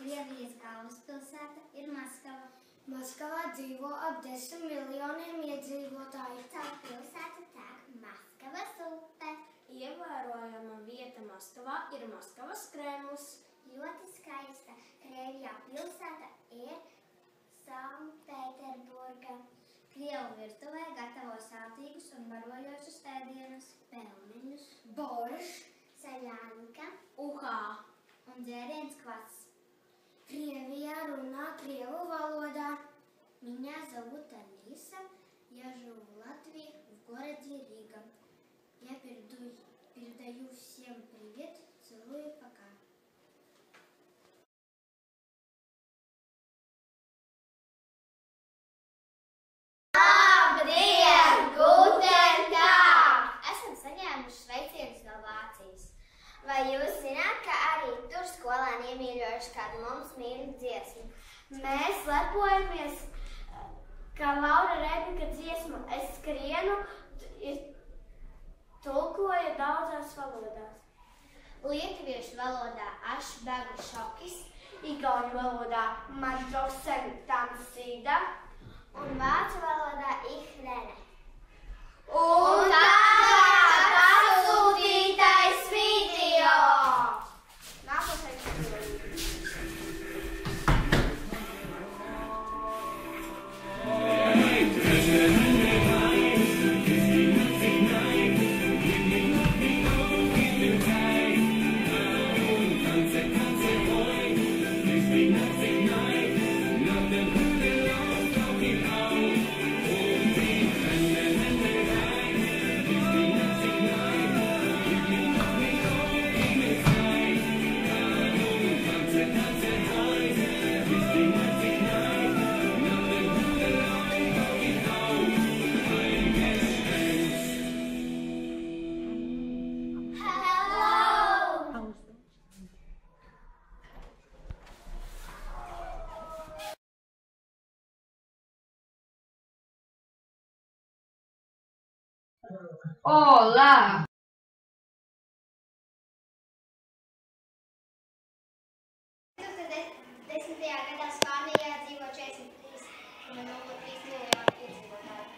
Krievijas galvaspilsēta ir Maskava. Maskavā dzīvo ap 10 miljoniem iedzīvotāju. Caur pilsētu tek Maskavas upe. Ievērojama vieta Maskavā ir Maskavas Kremlis. Ļoti skaista Krievijā pilsēta ir Sanktpēterburga. Krievu virtuvē gatavo sātīgus un barojošus ēdienus, pelmeņus, Borš, saļānika, Uhā un dzēriens kvass. Krievijā runā krievu valodā. Меня зовут Алиса, я живу в Латвии, в городе Рига. Я передаю всем привет, целую, пока. Labdien! Guten Tag! Esam saņēmuši sveicienus no Vācijas. Vai jūs zināt, ka arī tur skolēni iemīļojuši kādu mums mīļu dziesmu? Mēs lepojamies, ka Laura Reibika dziesma Es skrienu tulkoja daudzās valodās. Lietuviešu valodā Aš begu šokis, igauņu valodā Maždoksen tamsīda un vācu valodā Ich rene. Un tagad pasūtītais video! Nākošais video. Olá! 2010. gadā Spānijā dzīvo 43,03 miljoni iedzīvotāju.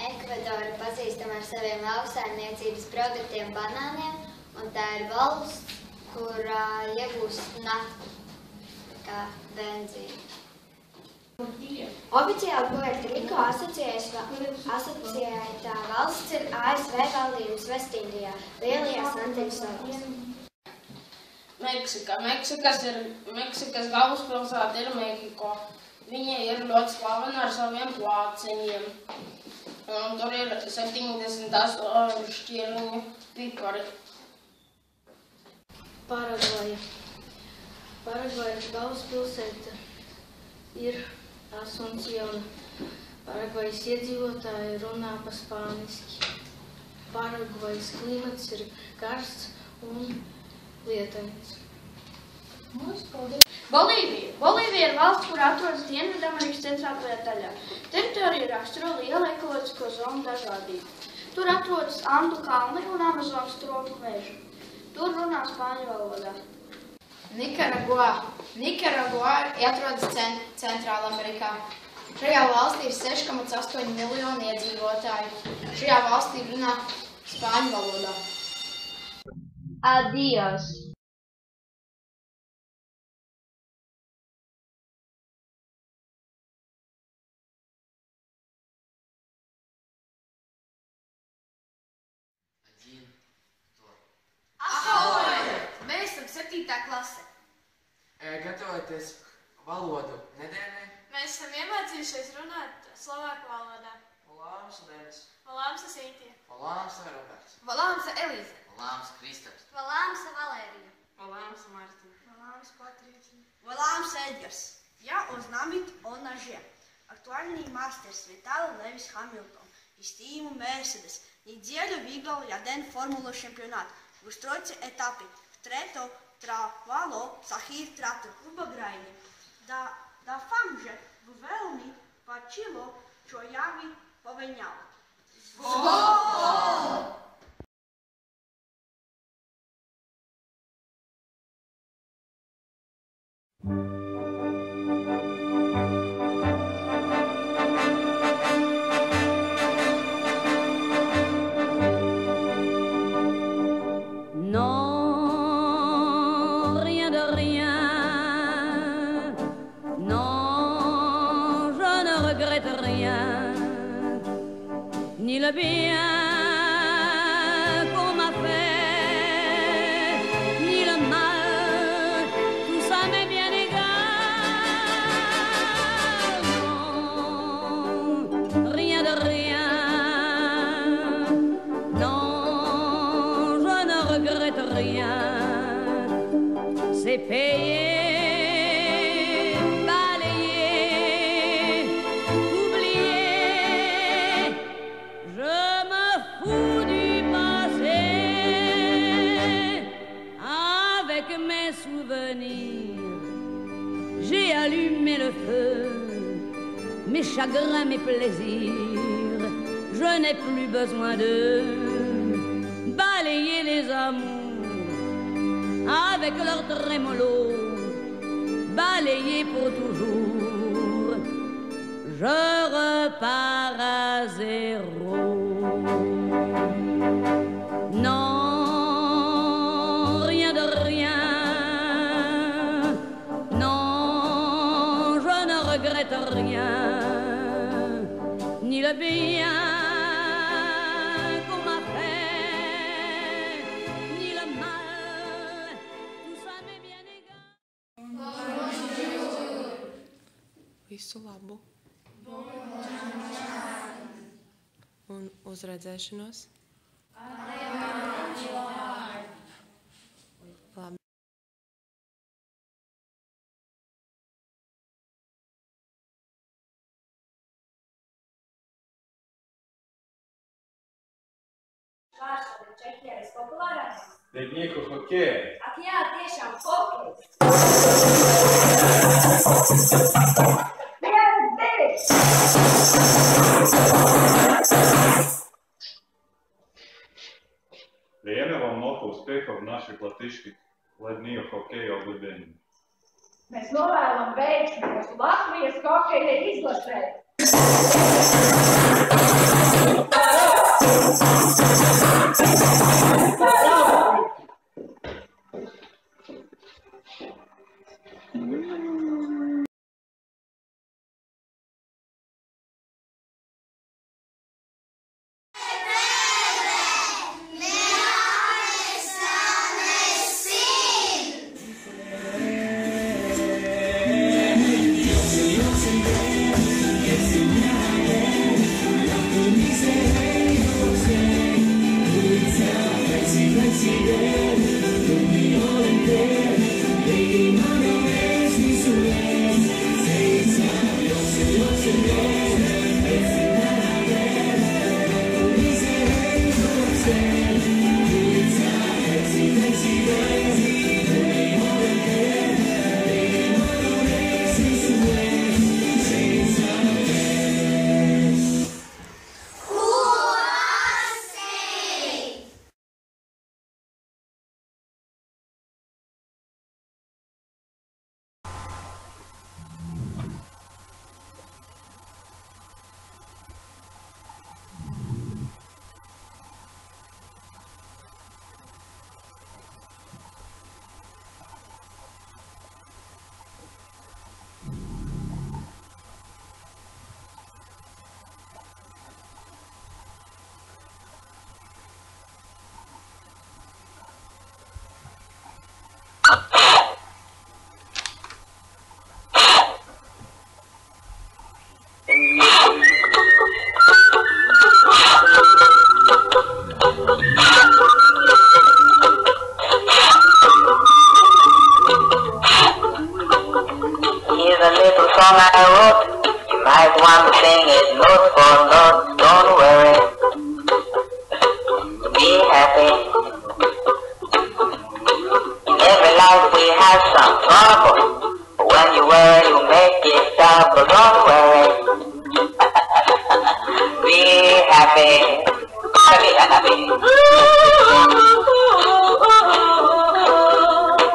Ekvadora pazīstama ar saviem lauksaimniecības produktiem banāniem, un tā ir valsts, kur iegūst naftu, kā benzīnu. Oficiāli Puerto Rico asociētā valsts ir ASV valdības Vestindijā, Lielajās Antilles salās. Meksika. Meksikas galvaspilsēta ir Mehiko. Viņa ir ļoti slavena ar saviem plāceņiem. Tur ir 78 šķirņu pipari. Paragvaja. Paragvajas galvaspilsēta ir Asunciona. Paragvajas iedzīvotāji runā pa spāniski. Paragvajas klimats ir karsts un lietains. Bolīvija. Bolīvija ir valsts, kur atrodas Dienvidamerikas centrālajā daļā. Teritorija raksturo lielu ekoloģisko zonu dažādību. Tur atrodas Andu kalni un Amazonas tropu meži. Tur runā spāņu valodā. Nikaragua. Nikaragua atrodas Centrālamerikā. Šajā valstī ir 6,8 miljoni iedzīvotāju. Šajā valstī runā spāņu valodā. Adios! Mēs esam 7. klase. Gatavoties valodu nedēļai? Mēs esam iemācījušies runāt slovāku valodā. Valāms Denis. Valāmsa Sītija. Valāmsa Roberts. Valāmsa Elīze. Valāmsa Kristaps. Valāmsa Valērija. Valāmsa Martina. Valāmsa Patricija. Valāmsa Edgars. Я ознамит о ноже. Актуальность Twardny Masters Vitali Lewis Hamilton из тиму Mercedes. Неделю выиграл один Формулу чемпионат. В устройстве этапе трето травало Сахир Трактор в Баграйне. Да фам же в Велми почило, что яви повенял. Ni le bien qu'on m'a fait, ni le mal, tout ça m'est bien égal. Non, rien de rien, non, je ne regrette rien. C'est payé. J'ai allumé le feu, mes chagrins, mes plaisirs. Je n'ai plus besoin de balayer les amours avec leur trémolo, balayer pour toujours. Je repars à zéro. Non. Rien, ni le bien qu'on m'a fait, ni le mal, tout ça m'est bien égal. Visu labu. Un uz redzēšanos. Labi. Kāds tad ir Čehijā vispopulārākais? Lietnieku hokeja. Ak jā, tiešām hokejs. Время вам много успехов в нашей платышке ledního hokeja oblibení. Mēs novēlam veiksmi mūsu Latvijas hokeja izlasē. Here's a little song I wrote. You might one thing is note for note, don't worry. Be happy. In every life we have some trouble. But when you worry, you make it double, don't worry. Be happy. Happy, happy.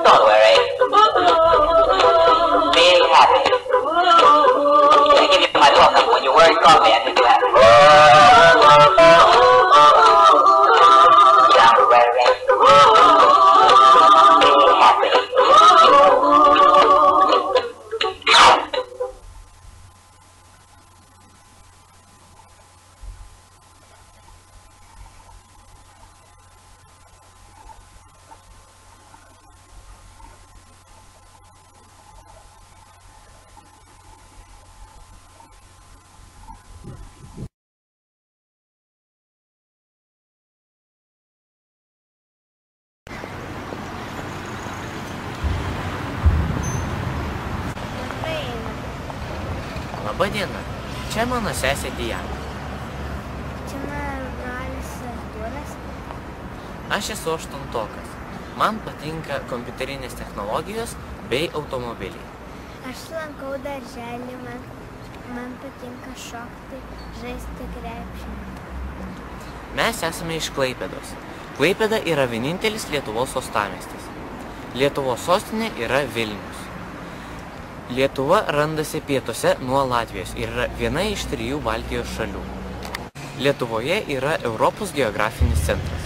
Don't worry. Be happy. I give you my welcome. When you worry, call me and be happy. Don't worry. Be happy. Labadiena, čia mano sesė Diana. Čia mano brolis Artūras. Aš esu 8-tokas. Man patinka kompiuterinės technologijos bei automobiliai. Aš lankau darželį, man patinka šokti, žaisti krepšinį. Mes esame iš Klaipėdos. Klaipėda yra vienintelis Lietuvos uostamiestis. Lietuvos sostinė yra Vilnius. Lietuva randasi pietuose nuo Latvijos ir yra viena iš 3 Baltijos šalių. Lietuvoje yra Europos geografinis centras.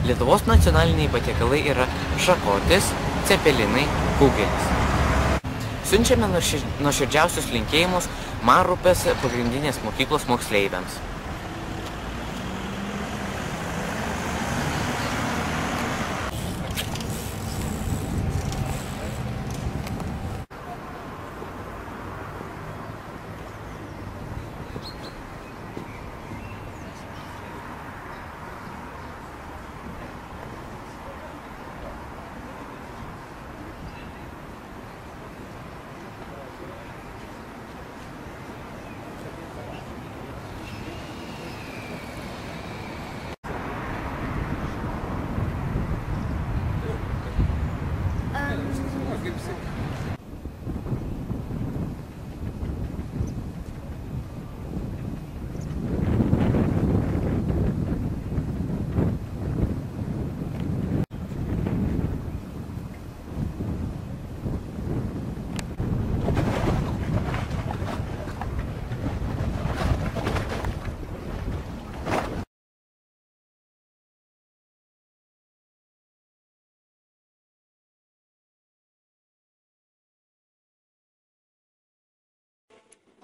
Lietuvos nacionaliniai patiekalai yra šakotis, cepelinai, kugelis. Siunčiame nuoširdžiausius linkėjimus Marupės pagrindinės mokyklos moksleiviams.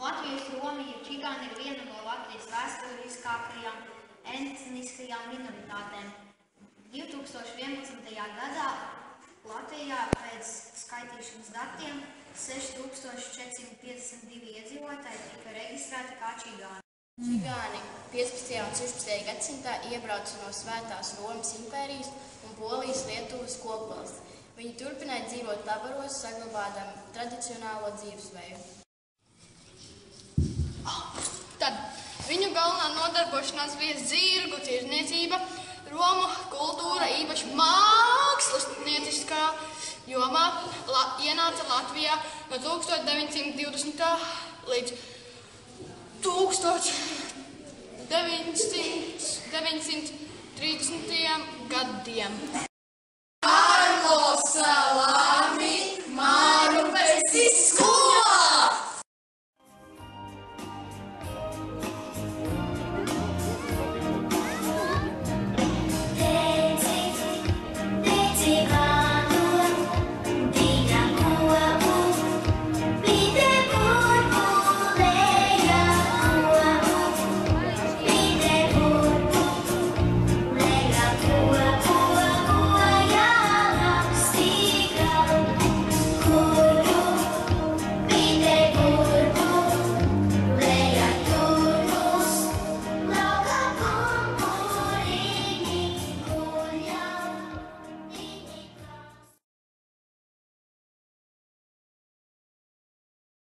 Latvijas Romija čigāni ir viena no Latvijas vēsturiskākajām etniskajām minoritātēm. 2011. gadā Latvijā pēc skaitīšanas datiem 6452 iedzīvotāji tika reģistrēti kā čigāni. Čigāni 15. un 16. gadsimtā iebrauca no Svētās Romas impērijas un Polijas Lietuvas kopvalsts. Viņi turpināja dzīvot tabaros, saglabādami tradicionālo dzīvesveidu. Tad viņu galvenā nodarbošanās bija zirgu tirzniecība, Romu kultūra, īpaši mākslinieciskā jomā ienāca Latvijā no 1920. līdz 1930. gadiem. Karlosa!